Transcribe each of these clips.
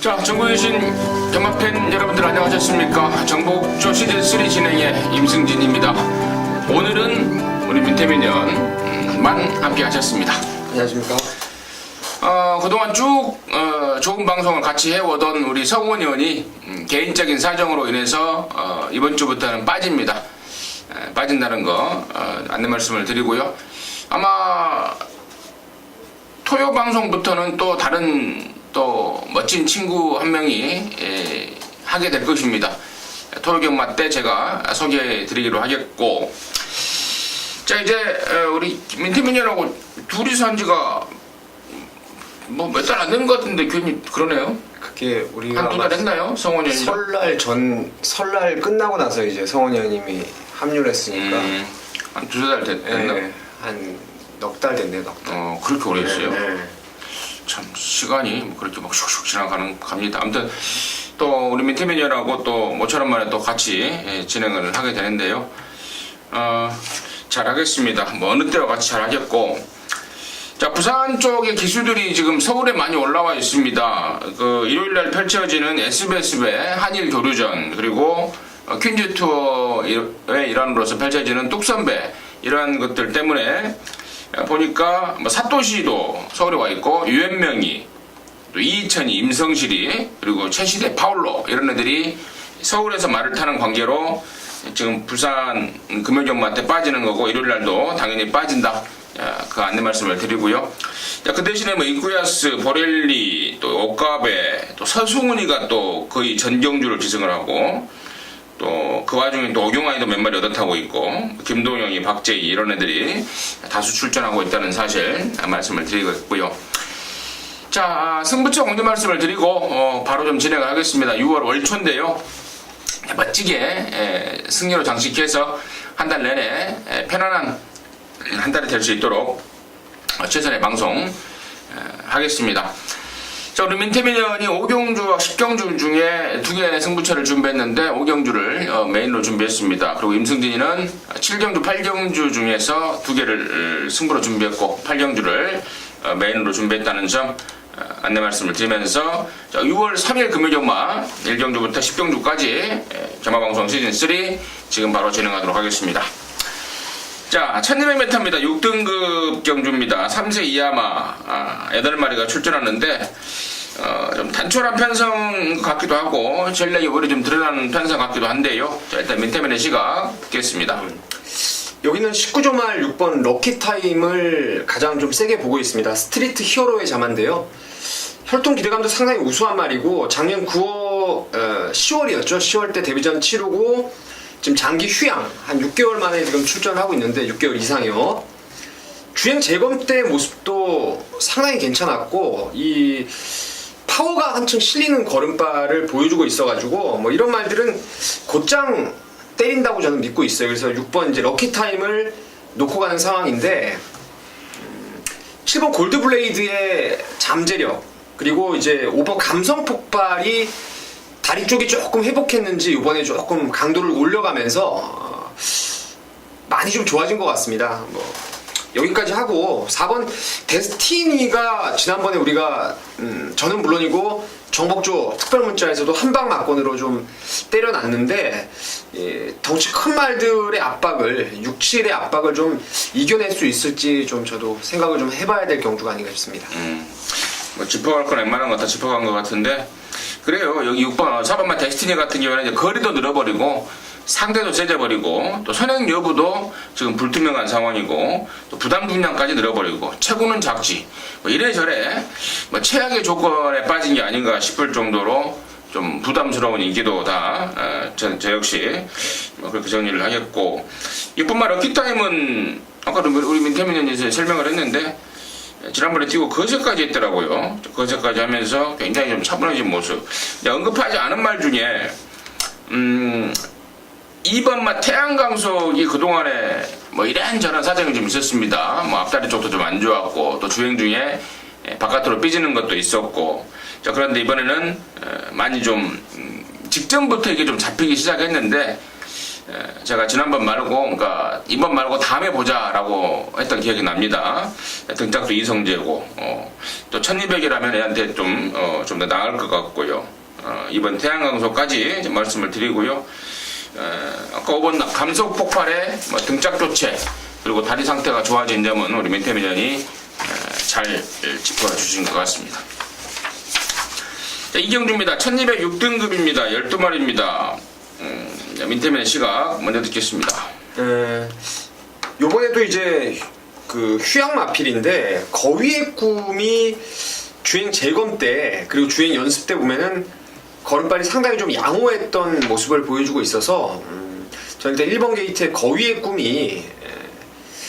자, 전국에 계신 경마팬 여러분들 안녕하셨습니까? 정복조 시즌3 진행의 임승진입니다. 오늘은 우리 민태민연만 함께 하셨습니다. 안녕하십니까? 그동안 쭉 좋은 방송을 같이 해오던 우리 성훈 의원이 개인적인 사정으로 인해서 이번 주부터는 빠집니다. 빠진다는 거 안내 말씀을 드리고요. 아마 토요 방송부터는 또 다른 또 멋진 친구 한 명이 하게 될 것입니다. 토요 경마 때 제가 소개해 드리기로 하겠고, 자, 이제 우리 민태민연하고 둘이서 한 지가 뭐 몇 달 안 된 것 같은데 괜히 그러네요. 그게 우리가 한 두 달 했나요? 성원 의원님? 설날 끝나고 나서 이제 성원 의원님이 합류를 했으니까 한 두세 달 됐나? 네, 한 넉 달 됐네요, 넉 달. 그렇게 오래 했어요. 네. 참 시간이 그렇게 막 슉슉 지나갑니다. 아무튼 또 우리 민태민연하고 또 모처럼 만에 또 같이 진행을 하게 되는데요. 잘 하겠습니다. 뭐 어느 때와 같이 잘 하겠고, 자, 부산 쪽의 기수들이 지금 서울에 많이 올라와 있습니다. 그 일요일날 펼쳐지는 SBS배 한일 교류전, 그리고 퀸즈 투어의 일환으로서 펼쳐지는 뚝선배, 이러한 것들 때문에 보니까 뭐 사토시도 서울에 와 있고, 유현명이, 또 이희천이, 임성실이, 그리고 최시대, 파울로, 이런 애들이 서울에서 말을 타는 관계로 지금 부산 금요경마한테 빠지는 거고, 일요일날도 당연히 빠진다. 그 안내 말씀을 드리고요. 그 대신에 뭐 이쿠야스, 보렐리, 또 옥가베, 또 서승훈이가 또 거의 전경주를 지승을 하고, 또 그 와중에 또 오경환이도 몇 마리 얻어타고 있고, 김동영이, 박재희 이런 애들이 다수 출전하고 있다는 사실 말씀을 드리고요. 자, 승부처 공개 말씀을 드리고 바로 좀 진행을 하겠습니다. 6월 월초인데요. 멋지게 승리로 장식해서 한 달 내내 편안한 한 달이 될 수 있도록 최선의 방송 하겠습니다. 자, 우리 민태민연이 5경주와 10경주 중에 2개의 승부처를 준비했는데 5경주를 메인으로 준비했습니다. 그리고 임승진이는 7경주, 8경주 중에서 2개를 승부로 준비했고 8경주를 메인으로 준비했다는 점 안내 말씀을 드리면서, 자, 6월 3일 금요경마 1경주부터 10경주까지 경마방송 시즌3 지금 바로 진행하도록 하겠습니다. 자, 1200m입니다. 6등급 경주입니다. 3세 이하마 8마리가 출전하는데 좀 단촐한 편성 같기도 하고 전략이 오히려 좀 드러나는 편성 같기도 한데요. 자, 일단 민태민의 시각 듣겠습니다. 여기는 19조 말 6번 럭키타임을 가장 좀 세게 보고 있습니다. 스트리트 히어로의 자만인데요. 혈통 기대감도 상당히 우수한 말이고, 작년 10월이었죠. 10월 때 데뷔전 치르고 지금 장기 휴양 한 6개월 만에 지금 출전하고 있는데, 6개월 이상이요. 주행 재검 때 모습도 상당히 괜찮았고, 이 파워가 한층 실리는 걸음발을 보여주고 있어가지고 뭐 이런 말들은 곧장 때린다고 저는 믿고 있어요. 그래서 6번 이제 럭키타임을 놓고 가는 상황인데, 7번 골드블레이드의 잠재력, 그리고 이제 5번 감성 폭발이 다리 쪽이 조금 회복했는지 이번에 조금 강도를 올려가면서 많이 좀 좋아진 것 같습니다. 뭐 여기까지 하고, 4번 데스티니가 지난번에 우리가 저는 물론이고 정복조 특별문자에서도 한방 막건으로 좀 때려놨는데, 덩치 큰 말들의 압박을, 6, 7의 압박을 좀 이겨낼 수 있을지 좀 저도 생각을 좀 해봐야 될 경주가 아닌가 싶습니다. 뭐 짚어갈 건 웬만한 거 다 짚어간 것 같은데, 그래요. 여기 6번, 4번만 데스티니 같은 경우에는 이제 거리도 늘어버리고 상대도 세져버리고 또 선행 여부도 지금 불투명한 상황이고 또 부담 분량까지 늘어버리고 체구는 작지, 뭐 이래저래 뭐 최악의 조건에 빠진 게 아닌가 싶을 정도로 좀 부담스러운 인기도다. 저 역시 뭐 그렇게 정리를 하겠고, 6번만 럭키타임은 아까도 우리 민태민연이 설명을 했는데 지난번에 뛰고 거세까지 했더라고요. 거세까지 하면서 굉장히 좀 차분해진 모습. 언급하지 않은 말 중에 2번마 태양강속이 그동안에 뭐 이런저런 사정이 좀 있었습니다. 뭐 앞다리 쪽도 좀 안 좋았고, 또 주행 중에 바깥으로 삐지는 것도 있었고, 자, 그런데 이번에는 많이 좀 직전부터 이게 좀 잡히기 시작했는데, 제가 지난번 말고, 그러니까 이번 말고 다음에 보자라고 했던 기억이 납니다. 등짝도 이성재고, 또 1200이라면 얘한테 좀 더 나을 것 같고요. 이번 태양강소까지 말씀을 드리고요. 아까 5번 감속 폭발의 등짝 교체 그리고 다리 상태가 좋아진 점은 우리 민태민전이 잘 짚어주신 것 같습니다. 자, 이경주입니다. 1206등급입니다. 12마리입니다. 민태민의 시각 먼저 듣겠습니다. 요번에도 이제 그 휴양 마필인데 거위의 꿈이 주행 재검 때 그리고 주행 연습 때 보면은 걸음발이 상당히 좀 양호했던 모습을 보여주고 있어서 저는 일단 1번 게이트의 거위의 꿈이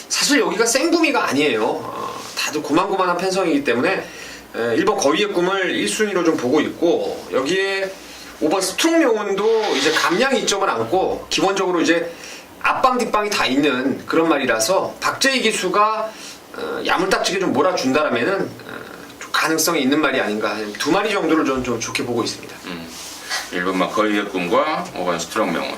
사실 여기가 생구미가 아니에요. 다들 고만고만한 편성이기 때문에 1번 거위의 꿈을 1순위로 좀 보고 있고 여기에 5번 스트롱 명운도 이제 감량 이점을 안고 기본적으로 이제 앞방 뒷방이 다 있는 그런 말이라서 박재희 기수가 야물딱지게 좀 몰아준다라면은 좀 가능성이 있는 말이 아닌가. 2마리 정도를 저는 좀 좋게 보고 있습니다. 1번만 거위의 꿈과 5번 스트롱 명운.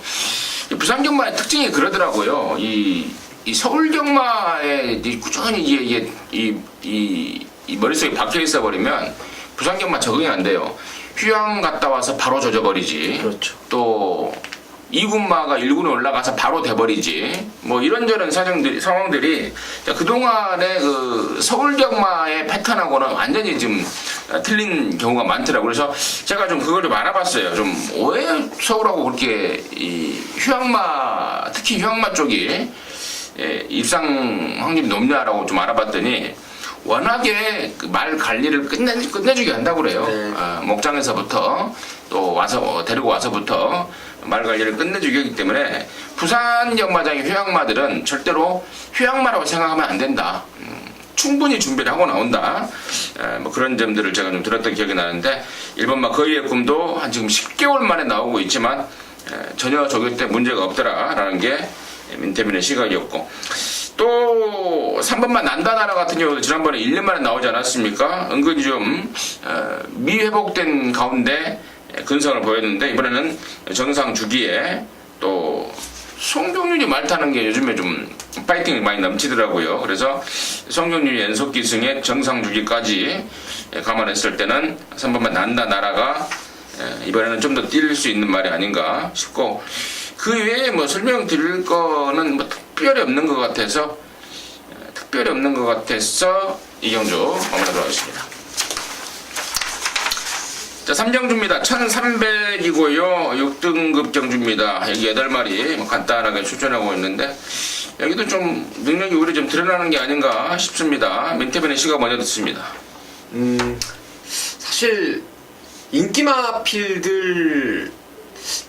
부산 경마의 특징이 그러더라고요. 이 서울 경마에 꾸준히 이게 이 머릿속에 박혀 있어 버리면 부산 경마 적응이 안 돼요. 휴양 갔다 와서 바로 젖어버리지. 그렇죠. 또 2군마가 1군에 올라가서 바로 돼버리지. 뭐 이런저런 상황들이 그동안의 그 서울 경마의 패턴하고는 완전히 지금 틀린 경우가 많더라고요. 그래서 제가 좀 그걸 좀 알아봤어요. 좀 왜 서울하고 그렇게 이 휴양마, 특히 휴양마 쪽이 입상 확률이 높냐라고 좀 알아봤더니 워낙에 그 말 관리를 끝내주게 한다고 그래요. 네. 목장에서부터 또 와서 데리고 와서부터 말 관리를 끝내주기 하기 때문에 부산 경마장의 휴양마들은 절대로 휴양마라고 생각하면 안 된다. 충분히 준비를 하고 나온다. 뭐 그런 점들을 제가 좀 들었던 기억이 나는데 1번마 거위의 꿈도 한 지금 10개월 만에 나오고 있지만 전혀 저기 때 문제가 없더라라는 게 민태민의 시각이었고 또 3번만 난다나라 같은 경우도 지난번에 1년 만에 나오지 않았습니까? 은근히 좀 미회복된 가운데 근성을 보였는데 이번에는 정상 주기에 또 송경윤이 말 타는 게 요즘에 좀 파이팅이 많이 넘치더라고요. 그래서 송경윤이 연속 기승에 정상 주기까지 감안했을 때는 3번만 난다나라가 이번에는 좀 더 뛸 수 있는 말이 아닌가 싶고 그 외에 뭐 설명드릴 거는 뭐 특별히 없는 것 같아서 이경주 마무리하도록 하겠습니다. 자, 3경주입니다. 1300이고요. 6등급 경주입니다. 여기 8마리 간단하게 추천하고 있는데 여기도 좀 능력이 오히려 좀 드러나는 게 아닌가 싶습니다. 민태변의 시가 먼저 듣습니다. 사실 인기마 필들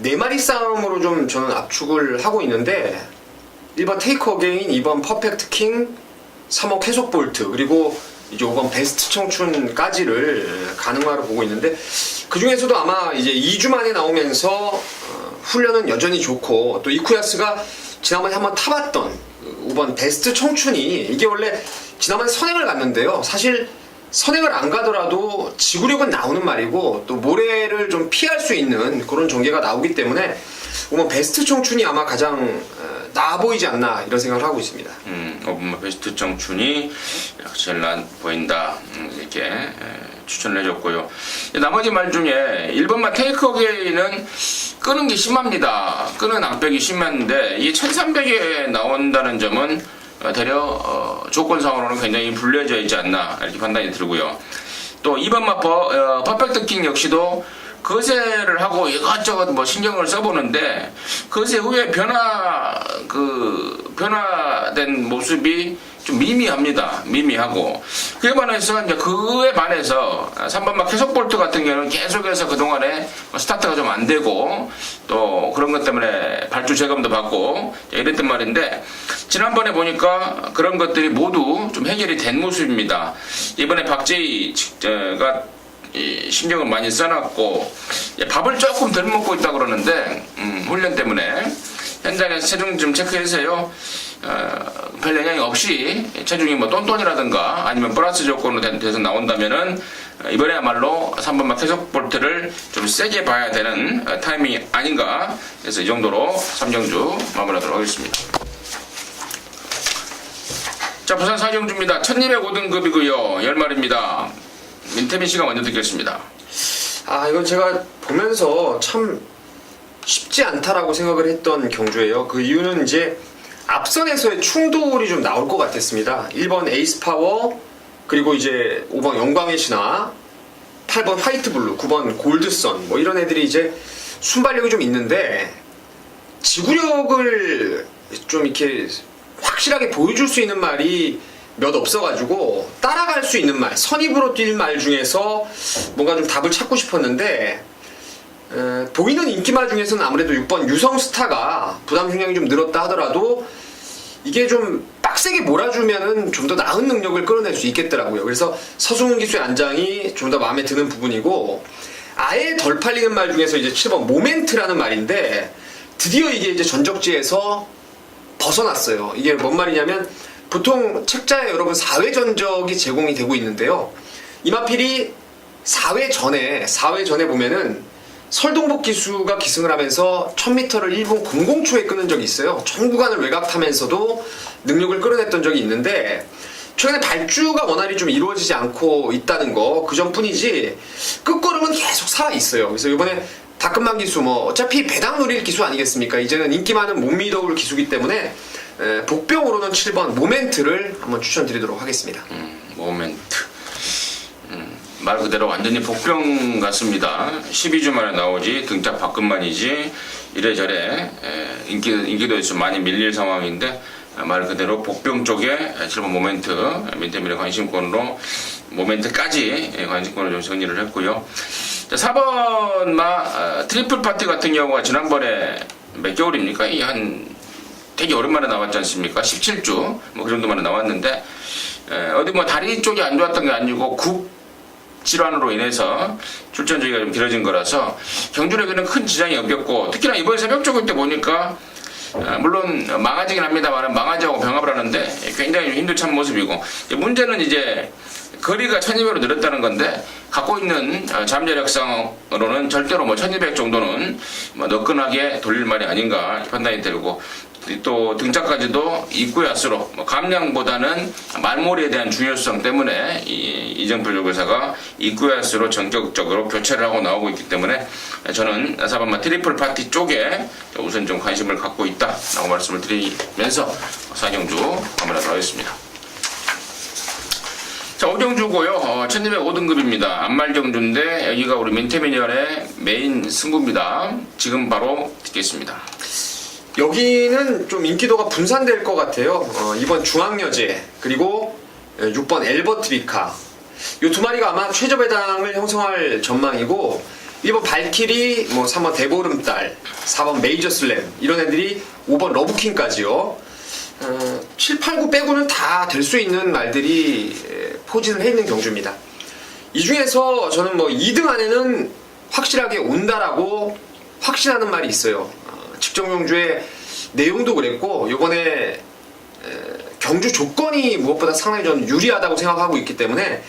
4마리 싸움으로 좀 저는 압축을 하고 있는데 1번 테이크 어게인, 2번 퍼펙트 킹, 3번 캐속 볼트 그리고 이제 5번 베스트 청춘까지를 가능화로 보고 있는데 그 중에서도 아마 이제 2주 만에 나오면서 훈련은 여전히 좋고 또 이쿠야스가 지난번에 한번 타봤던 5번 베스트 청춘이 이게 원래 지난번에 선행을 갔는데요. 사실 선행을 안 가더라도 지구력은 나오는 말이고 또 모래를 좀 피할 수 있는 그런 전개가 나오기 때문에 5번 베스트 청춘이 아마 가장 나아 보이지 않나 이런 생각을 하고 있습니다. 5번 베스트 청춘이 제일 나아 보인다 이렇게 추천을 해줬고요. 나머지 말 중에 1번만 테이크 어게인은 끄는 게 심합니다. 끄는 악백이 심한데 이게 1300에 나온다는 점은 대려 조건상으로는 굉장히 불리해져 있지 않나 이렇게 판단이 들고요. 또 2번마 퍼펙트 킹 역시도 거세를 하고 이것저것 뭐 신경을 써보는데 거세 후에 변화된 모습이 좀 미미하고 그에 반해서 이제 3번마 캐속 볼트 같은 경우는 계속해서 그동안에 스타트가 좀 안 되고 또 그런 것 때문에 발주 재검도 받고 이랬단 말인데 지난번에 보니까 그런 것들이 모두 좀 해결이 된 모습입니다. 이번에 박재희가 신경을 많이 써놨고 밥을 조금 덜 먹고 있다 그러는데 훈련 때문에 현장에서 체중 좀 체크해서요. 별 영향이 없이 체중이 뭐 똔똔이라든가 아니면 플러스 조건으로 돼서 나온다면은 이번에야말로 3번마 캐속 볼트를 좀 세게 봐야 되는 타이밍이 아닌가. 그래서 이 정도로 3경주 마무리하도록 하겠습니다. 자, 부산 4경주입니다. 1205등급이고요. 10마리입니다. 민태민 씨가 먼저 듣겠습니다. 이건 제가 보면서 참 쉽지 않다라고 생각을 했던 경주예요. 그 이유는 이제 앞선에서의 충돌이 좀 나올 것 같았습니다. 1번 에이스파워, 그리고 이제 5번 영광의 신화, 8번 화이트블루, 9번 골드선, 뭐 이런 애들이 이제 순발력이 좀 있는데 지구력을 좀 이렇게 확실하게 보여줄 수 있는 말이 몇 없어가지고 따라갈 수 있는 말, 선입으로 뛸 말 중에서 뭔가 좀 답을 찾고 싶었는데 보이는 인기말 중에서는 아무래도 6번 유성스타가 부담 중량이 좀 늘었다 하더라도 이게 좀 빡세게 몰아주면은 좀 더 나은 능력을 끌어낼 수 있겠더라고요. 그래서 서승훈 기수의 안장이 좀 더 마음에 드는 부분이고, 아예 덜 팔리는 말 중에서 이제 7번 모멘트라는 말인데 드디어 이게 이제 전적지에서 벗어났어요. 이게 뭔 말이냐면 보통 책자에 여러분 4회 전적이 제공이 되고 있는데요. 이마필이 4회 전에 보면은 설동복 기수가 기승을 하면서 1000m를 1분 00초에 끊은 적이 있어요. 전 구간을 외곽타면서도 능력을 끌어냈던 적이 있는데 최근에 발주가 원활히 좀 이루어지지 않고 있다는 거, 그 점뿐이지 끝걸음은 계속 살아있어요. 그래서 이번에 다끝만 기수 뭐 어차피 배당 노릴 기수 아니겠습니까? 이제는 인기 많은 못 믿어올 기수기 때문에 복병으로는 7번 모멘트를 한번 추천드리도록 하겠습니다. 모멘트. 말 그대로 완전히 복병 같습니다. 12주 만에 나오지 등짝 박근만이지 이래저래 인기도 좀 많이 밀릴 상황인데 말 그대로 복병 쪽에 7번 모멘트 민태민의 관심권으로 모멘트까지 관심권을 좀 정리를 했고요. 자, 4번 트리플 파티 같은 경우가 지난번에 몇 개월입니까? 되게 오랜만에 나왔지 않습니까? 17주 뭐 그 정도 만에 나왔는데 어디 뭐 다리 쪽이 안 좋았던 게 아니고 굽 질환으로 인해서 출전 주기가 좀 길어진 거라서 경주력에는 큰 지장이 없겠고, 특히나 이번 새벽 조금 때 보니까 물론 망아지긴 합니다만 망아지하고 병합을 하는데 굉장히 힘들찬 모습이고, 문제는 이제 거리가 1200으로 늘었다는 건데 갖고 있는 잠재력상으로는 절대로 뭐 1200 정도는 뭐 너끈하게 돌릴 말이 아닌가 판단이 들고, 또 등짝까지도 입구에 앞으로 감량보다는 말몰이에 대한 중요성 때문에 이정필 조교사가 입구에 앞으로 전격적으로 교체를 하고 나오고 있기 때문에 저는 4번마 트리플 파티 쪽에 우선 좀 관심을 갖고 있다라고 말씀을 드리면서 사경주 마무리하도록 하겠습니다. 자, 5경주고요. 1205등급입니다. 안말경주인데 여기가 우리 민태민열의 메인 승부입니다. 지금 바로 듣겠습니다. 여기는 좀 인기도가 분산될 것 같아요. 이번 중앙여제, 그리고 6번 엘버트비카, 이 두 마리가 아마 최저 배당을 형성할 전망이고, 1번 발키리, 3번 대보름달, 4번 메이저슬램, 이런 애들이 5번 러브킹까지요. 7, 8, 9 빼고는 다 될 수 있는 말들이 포진을 해 있는 경주입니다. 이 중에서 저는 2등 안에는 확실하게 온다라고 확신하는 말이 있어요. 직전경주의 내용도 그랬고, 요번에 경주 조건이 무엇보다 상당히 좀 유리하다고 생각하고 있기 때문에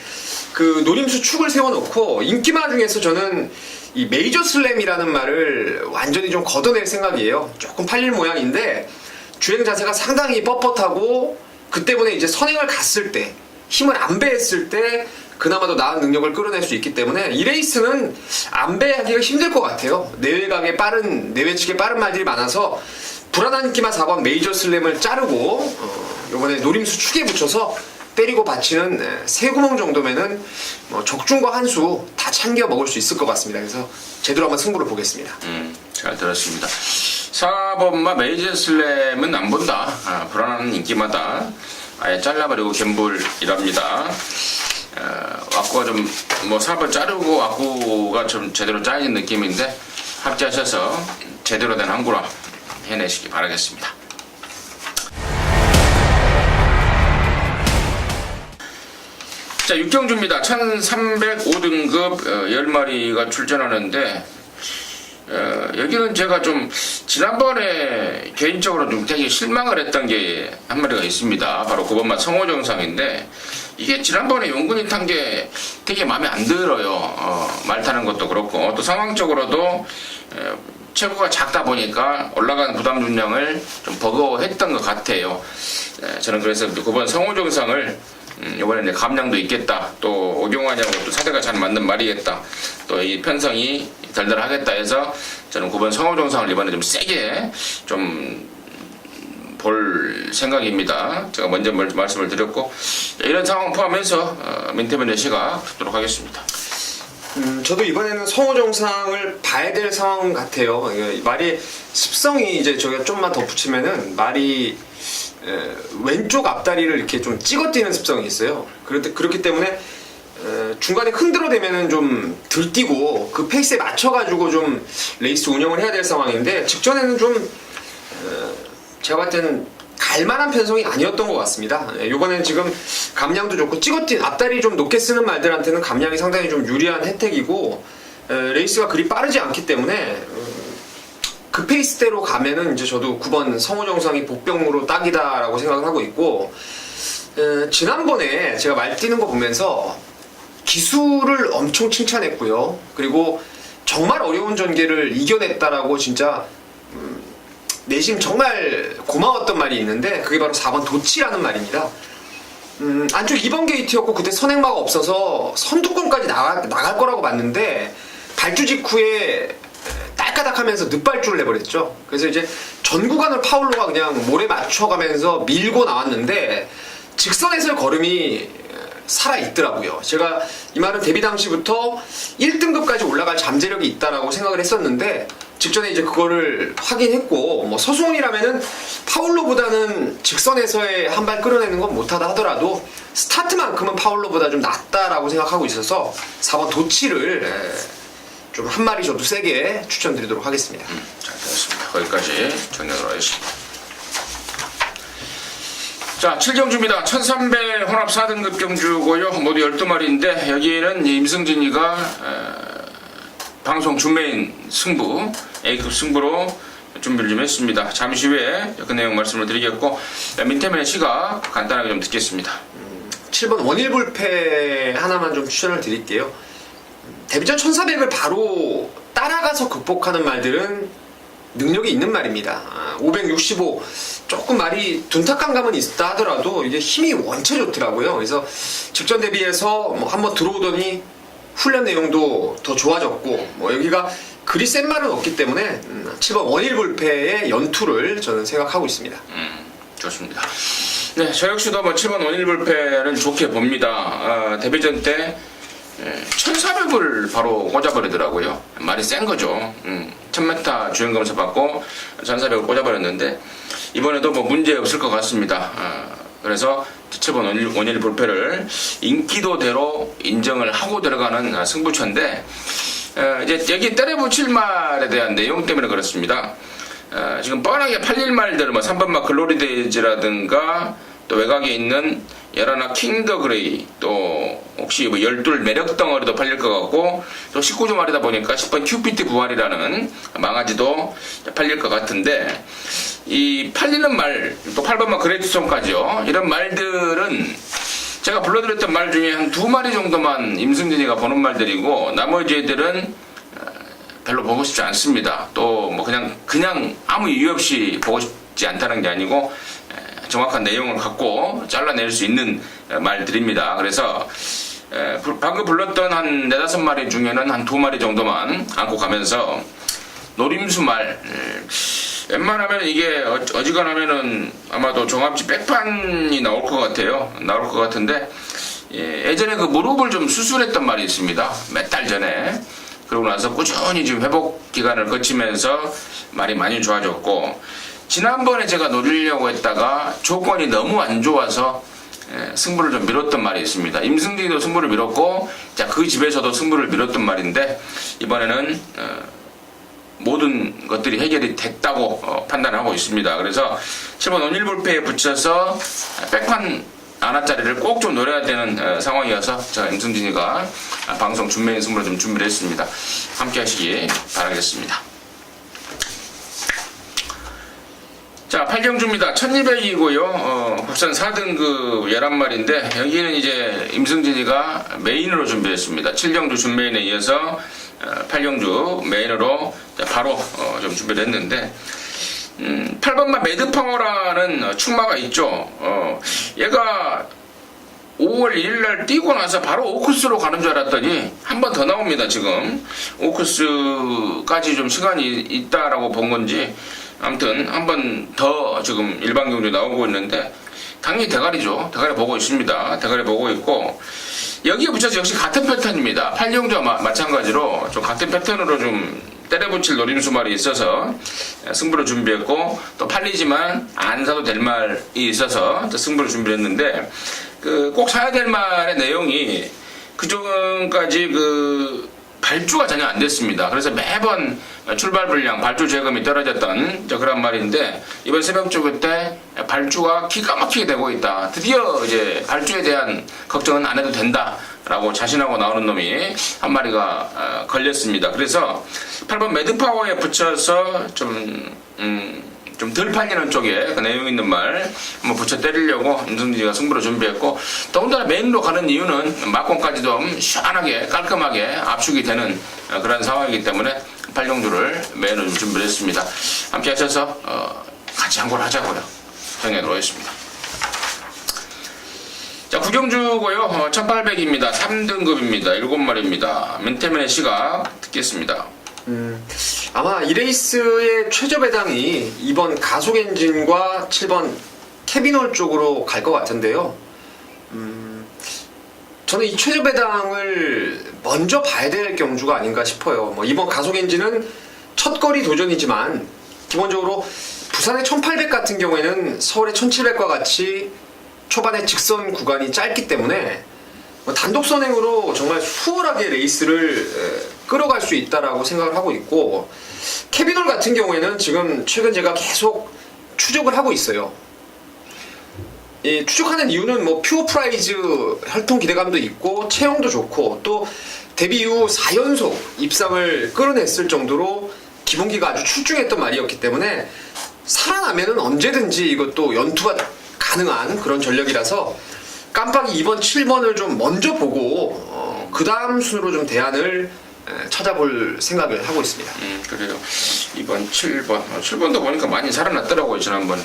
그 노림수 축을 세워놓고 인기마 중에서 저는 이 메이저 슬램이라는 말을 완전히 좀 걷어낼 생각이에요. 조금 팔릴 모양인데 주행 자세가 상당히 뻣뻣하고, 그 때문에 이제 선행을 갔을 때 힘을 안배했을 때 그나마도 나은 능력을 끌어낼 수 있기 때문에 이 레이스는 안배하기가 힘들 것 같아요. 내외측에 빠른 말들이 많아서 불안한 인기만 4번 메이저 슬램을 자르고 요번에 노림수 축에 붙여서 때리고 받치는 세 구멍 정도면은 적중과 한수 다 챙겨 먹을 수 있을 것 같습니다. 그래서 제대로 한번 승부를 보겠습니다. 잘 들었습니다. 4번마 메이저 슬램은 안 본다. 불안한 인기마다 아예 잘라버리고 갬블이랍니다. 왁구가 좀 4번 자르고 왁구가 좀 제대로 짜이는 느낌인데 합지하셔서 제대로 된 항구라 해내시기 바라겠습니다. 자, 6경주입니다. 1305등급 10마리가 출전하는데 여기는 제가 좀 지난번에 개인적으로 좀 되게 실망을 했던 게 한 마리가 있습니다. 바로 9번마 성호정상인데 이게 지난번에 용군이 탄 게 되게 마음에 안 들어요. 말 타는 것도 그렇고 또 상황적으로도 체구가 작다 보니까 올라가는 부담 중량을 좀 버거워했던 것 같아요. 저는 그래서 9번 성호정상을 이번에 이제 감량도 있겠다. 또 오경환이하고 또 사대가 잘 맞는 말이겠다. 또 이 편성이 덜덜하겠다 해서 저는 9번 성호정상을 이번에 좀 세게 좀 볼 생각입니다. 제가 먼저 말씀을 드렸고 이런 상황 포함해서 민태변의 시각 듣도록 하겠습니다. 저도 이번에는 성호 정상을 봐야 될 상황 같아요. 말이 습성이 이제 저희가 좀만 덧붙이면은 말이 왼쪽 앞다리를 이렇게 좀 찍어뛰는 습성이 있어요. 그렇기 때문에 중간에 흔들어대면은 좀 들뛰고 그 페이스에 맞춰가지고 좀 레이스 운영을 해야 될 상황인데 직전에는 좀 제가 봤을 때는 갈만한 편성이 아니었던 것 같습니다. 이번엔 지금 감량도 좋고 찍어뛴 앞다리 좀 높게 쓰는 말들한테는 감량이 상당히 좀 유리한 혜택이고 레이스가 그리 빠르지 않기 때문에 그 페이스대로 가면은 이제 저도 9번 성호정상이 복병으로 딱이다라고 생각을 하고 있고 지난번에 제가 말 뛰는 거 보면서 기술을 엄청 칭찬했고요. 그리고 정말 어려운 전개를 이겨냈다라고 진짜 내심 정말 고마웠던 말이 있는데 그게 바로 4번 도치라는 말입니다. 안쪽 2번 게이트였고 그때 선행마가 없어서 선두권까지 나갈 거라고 봤는데 발주 직후에 딸까닥하면서 늦발주를 내버렸죠. 그래서 이제 전 구간을 파울로가 그냥 몰에 맞춰가면서 밀고 나왔는데 직선에서의 걸음이 살아있더라고요. 제가 이 말은 데뷔 당시부터 1등급까지 올라갈 잠재력이 있다라고 생각을 했었는데 직전에 이제 그거를 확인했고 뭐 서수원이라면은 파울로보다는 직선에서의 한 발 끌어내는 건 못하다 하더라도 스타트만큼은 파울로보다 좀 낫다라고 생각하고 있어서 4번 도치를 좀 한 마리 저도 세게 추천드리도록 하겠습니다. 잘 되었습니다. 거기까지 정리하도록 하겠습니다. 자, 7경주입니다. 1300 혼합 4등급 경주고요. 모두 12마리인데 여기에는 임승진이가 방송 준메인 승부, A급 승부로 준비를 좀 했습니다. 잠시 후에 그 내용 말씀을 드리겠고 민태면의 시각 간단하게 좀 듣겠습니다. 7번 원일불패 하나만 좀 추천을 드릴게요. 데뷔전 1400을 바로 따라가서 극복하는 말들은 능력이 있는 말입니다. 565 조금 말이 둔탁한 감은 있다 하더라도 이게 힘이 원체 좋더라고요. 그래서 직전 대비해서 뭐 한번 들어오더니 훈련 내용도 더 좋아졌고 뭐 여기가 그리 센 말은 없기 때문에 7번 원일불패의 연투를 저는 생각하고 있습니다. 좋습니다. 네, 저 역시도 뭐 7번 원일불패는 좋게 봅니다. 데뷔전 때 1400을 바로 꽂아버리더라고요. 말이 센 거죠. 1000m 주행검사 받고 1400을 꽂아버렸는데 이번에도 뭐 문제 없을 것 같습니다. 그래서 7번 원일 불패를 인기도대로 인정을 하고 들어가는 승부처인데 이제 여기 때려붙일 말에 대한 내용 때문에 그렇습니다. 지금 뻔하게 팔릴 말들 뭐 3번마 글로리데이즈라든가 또 외곽에 있는 열하나 킹더 그레이 또 혹시 뭐 12 매력 덩어리도 팔릴 것 같고 또 19조 말이다 보니까 10번 큐피트 부활이라는 망아지도 팔릴 것 같은데 이 팔리는 말 또 8번마 그레이트스톤까지요. 이런 말들은 제가 불러드렸던 말 중에 한 2마리 정도만 임승진이가 보는 말들이고 나머지 애들은 별로 보고 싶지 않습니다. 또 뭐 그냥 아무 이유 없이 보고 싶지 않다는 게 아니고 정확한 내용을 갖고 잘라낼 수 있는 말들입니다. 그래서 방금 불렀던 한 4-5마리 중에는 한 2마리 정도만 안고 가면서 노림수 말 웬만하면 이게 어지간하면은 아마도 종합지 백판이 나올 것 같아요. 나올 것 같은데 예전에 그 무릎을 좀 수술했던 말이 있습니다. 몇 달 전에. 그러고 나서 꾸준히 지금 회복 기간을 거치면서 말이 많이 좋아졌고 지난번에 제가 노리려고 했다가 조건이 너무 안 좋아서 승부를 좀 미뤘던 말이 있습니다. 임승진이도 승부를 미뤘고 그 집에서도 승부를 미뤘던 말인데 이번에는 모든 것들이 해결이 됐다고 판단하고 있습니다. 그래서 7번 원일불패에 붙여서 백판 안화짜리를 꼭 좀 노려야 되는 상황이어서 제가 임승진이가 방송 준메인 승부를 좀 준비를 했습니다. 함께 하시기 바라겠습니다. 자, 8경주입니다. 1200이고요. 국산 4등급 11마리인데 여기는 이제 임승진이가 메인으로 준비했습니다. 7경주 준메인에 이어서 8경주 메인으로 바로 좀 준비를 했는데 8번마 매드파워라는 축마가 있죠. 얘가 5월 1일 날 뛰고 나서 바로 오크스로 가는 줄 알았더니 한 번 더 나옵니다. 지금 오크스까지 좀 시간이 있다라고 본 건지 아무튼 한 번 더 지금 일반 경주 나오고 있는데 당연히 대가리죠. 대가리 보고 있습니다. 대가리 보고 있고 여기에 붙여서 역시 같은 패턴입니다. 8경주와 마찬가지로 좀 같은 패턴으로 좀 때려붙일 노림수말이 있어서 승부를 준비했고 또 팔리지만 안 사도 될 말이 있어서 승부를 준비했는데 꼭 사야 될 말의 내용이 그전까지 발주가 전혀 안 됐습니다. 그래서 매번 출발 분량, 발주 재금이 떨어졌던 그런 말인데 이번 새벽주그 때 발주가 기가 막히게 되고 있다. 드디어 이제 발주에 대한 걱정은 안 해도 된다라고 자신하고 나오는 놈이 한 마리가 걸렸습니다. 그래서 8번 매드파워에 붙여서 좀 덜 팔리는 쪽에 그 내용 있는 말 한번 붙여 때리려고 임승진이가 승부를 준비했고 더군다나 메인으로 가는 이유는 막공까지 좀 시원하게 깔끔하게 압축이 되는 그런 상황이기 때문에 8경주를 메인으로 좀 준비를 했습니다. 함께 하셔서 같이 한 골 하자고요. 정해 놓겠습니다. 자, 9경주고요. 1800입니다. 3등급입니다. 7마리입니다. 맨테맨의 시각 듣겠습니다. 아마 이 레이스의 최저 배당이 2번 가속 엔진과 7번 캐비놀 쪽으로 갈 것 같은데요. 저는 이 최저 배당을 먼저 봐야 될 경주가 아닌가 싶어요. 이번 가속 엔진은 첫 거리 도전이지만 기본적으로 부산의 1800 같은 경우에는 서울의 1700과 같이 초반에 직선 구간이 짧기 때문에 단독 선행으로 정말 수월하게 레이스를 끌어갈 수 있다라고 생각을 하고 있고 캐비놀 같은 경우에는 지금 최근 제가 계속 추적을 하고 있어요. 이 추적하는 이유는 퓨어 프라이즈 혈통 기대감도 있고 체형도 좋고 또 데뷔 이후 4연속 입상을 끌어냈을 정도로 기본기가 아주 출중했던 말이었기 때문에 살아나면은 언제든지 이것도 연투가 가능한 그런 전력이라서 깜빡이 2번, 7번을 좀 먼저 보고 그 다음 순으로 좀 대안을 찾아볼 생각을 하고 있습니다. 그래요. 2번, 7번. 7번도 보니까 많이 살아났더라고요, 지난번.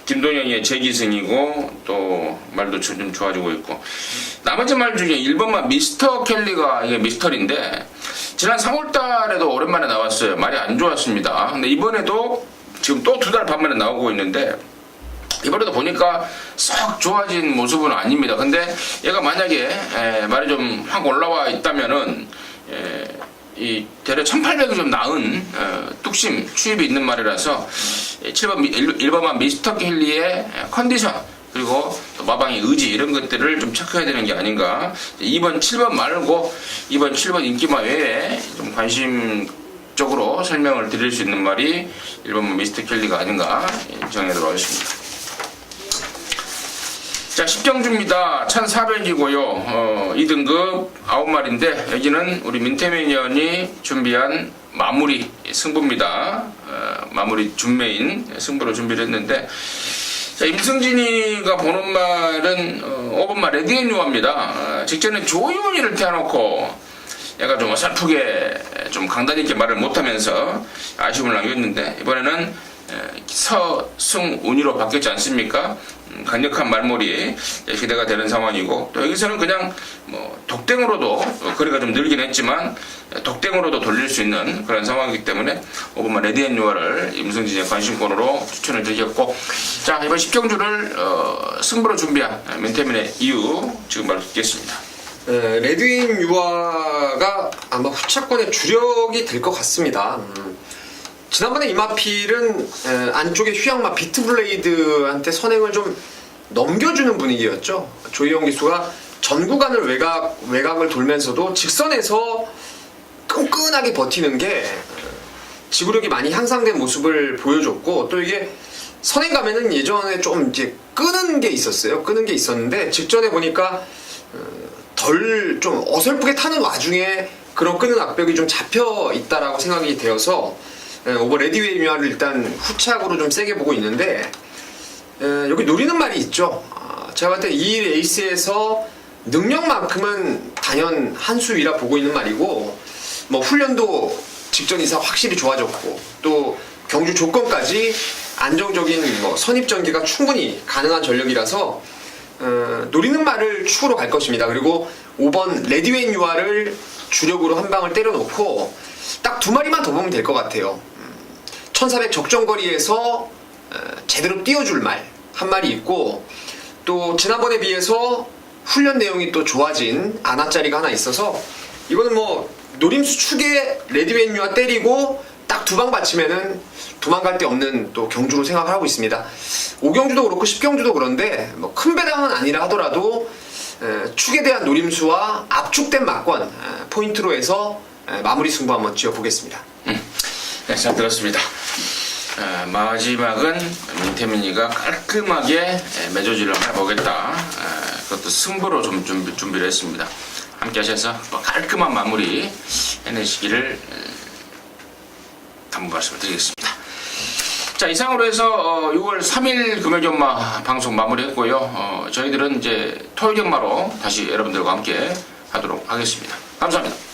김동현이의 재기승이고, 또, 말도 좀 좋아지고 있고. 나머지 말 중에 1번만 미스터 켈리가, 이게 미스터리인데, 지난 3월 달에도 오랜만에 나왔어요. 말이 안 좋았습니다. 근데 이번에도 지금 또 2달 반 만에 나오고 있는데, 이번에도 보니까 썩 좋아진 모습은 아닙니다. 근데 얘가 만약에 말이 좀 확 올라와 있다면은 이 대략 1800이 좀 나은 뚝심 추입이 있는 말이라서 1번만 미스터 켈리의 컨디션 그리고 또 마방의 의지 이런 것들을 좀 체크해야 되는 게 아닌가. 2번 7번 말고 2번 7번 인기마 외에 좀 관심적으로 설명을 드릴 수 있는 말이 1번만 미스터 켈리가 아닌가 정해도록 하겠습니다. 자, 10경주입니다. 1400이고요. 2등급 9마리인데 여기는 우리 민태민위원이 준비한 마무리 승부입니다. 마무리 준메인 승부로 준비를 했는데 자, 임승진이가 보는 말은 5번말 레드앤유화입니다. 직전에 조이원이를 태워놓고 얘가 좀 어설프게 좀 강단 있게 말을 못하면서 아쉬움을 남겼는데 이번에는 서승운이로 바뀌었지 않습니까? 강력한 말몰이 기대가 되는 상황이고 또 여기서는 그냥 독땡으로도 거리가 좀 늘긴 했지만 독땡으로도 돌릴 수 있는 그런 상황이기 때문에 5번만 레드앤유화를 임승진의 관심권으로 추천을 드렸고 자 이번 10경주를 승부로 준비한 민태민의 이유 지금 바로 듣겠습니다. 레드앤유화가 아마 후차권의 주력이 될 것 같습니다. 지난번에 이마필은 안쪽에 휴양마 비트블레이드한테 선행을 좀 넘겨주는 분위기였죠. 조희영 기수가 전 구간을 외곽을 돌면서도 직선에서 끈끈하게 버티는 게 지구력이 많이 향상된 모습을 보여줬고 또 이게 선행 가면은 예전에 좀 이제 끄는 게 있었어요. 끄는 게 있었는데 직전에 보니까 덜 좀 어설프게 타는 와중에 그런 끄는 악벽이 좀 잡혀 있다라고 생각이 되어서 오버 레디웨이미아를 일단 후착으로 좀 세게 보고 있는데 여기 노리는 말이 있죠. 제가 봤을 때 이 레이스에서 능력만큼은 단연 한 수 위라 보고 있는 말이고 훈련도 직전 이상 확실히 좋아졌고 또 경주 조건까지 안정적인 선입 전개가 충분히 가능한 전력이라서 노리는 말을 축으로 갈 것입니다. 그리고 5번 레디웬 유아를 주력으로 한 방을 때려놓고 딱 두 마리만 더 보면 될 것 같아요. 1400 적정거리에서 제대로 띄워줄 말 한 마리 있고, 또 지난번에 비해서 훈련 내용이 또 좋아진 아나짜리가 하나 있어서 이거는 뭐 노림수 축에 레디웬 유아 때리고 딱 두 방 받치면은 도망갈 데 없는 또 경주로 생각을 하고 있습니다. 5경주도 그렇고 10경주도 그런데 뭐 큰 배당은 아니라 하더라도 축에 대한 노림수와 압축된 막권 포인트로 해서 마무리 승부 한번 지어보겠습니다. 네, 잘 들었습니다. 마지막은 민태민이가 깔끔하게 매조지를 한번 해보겠다. 그것도 승부로 좀 준비를 했습니다. 함께 하셔서 깔끔한 마무리 해내시기를 당부 말씀을 드리겠습니다. 자, 이상으로 해서 6월 3일 금요일연마 방송 마무리했고요. 저희들은 이제 토요일연마로 다시 여러분들과 함께 하도록 하겠습니다. 감사합니다.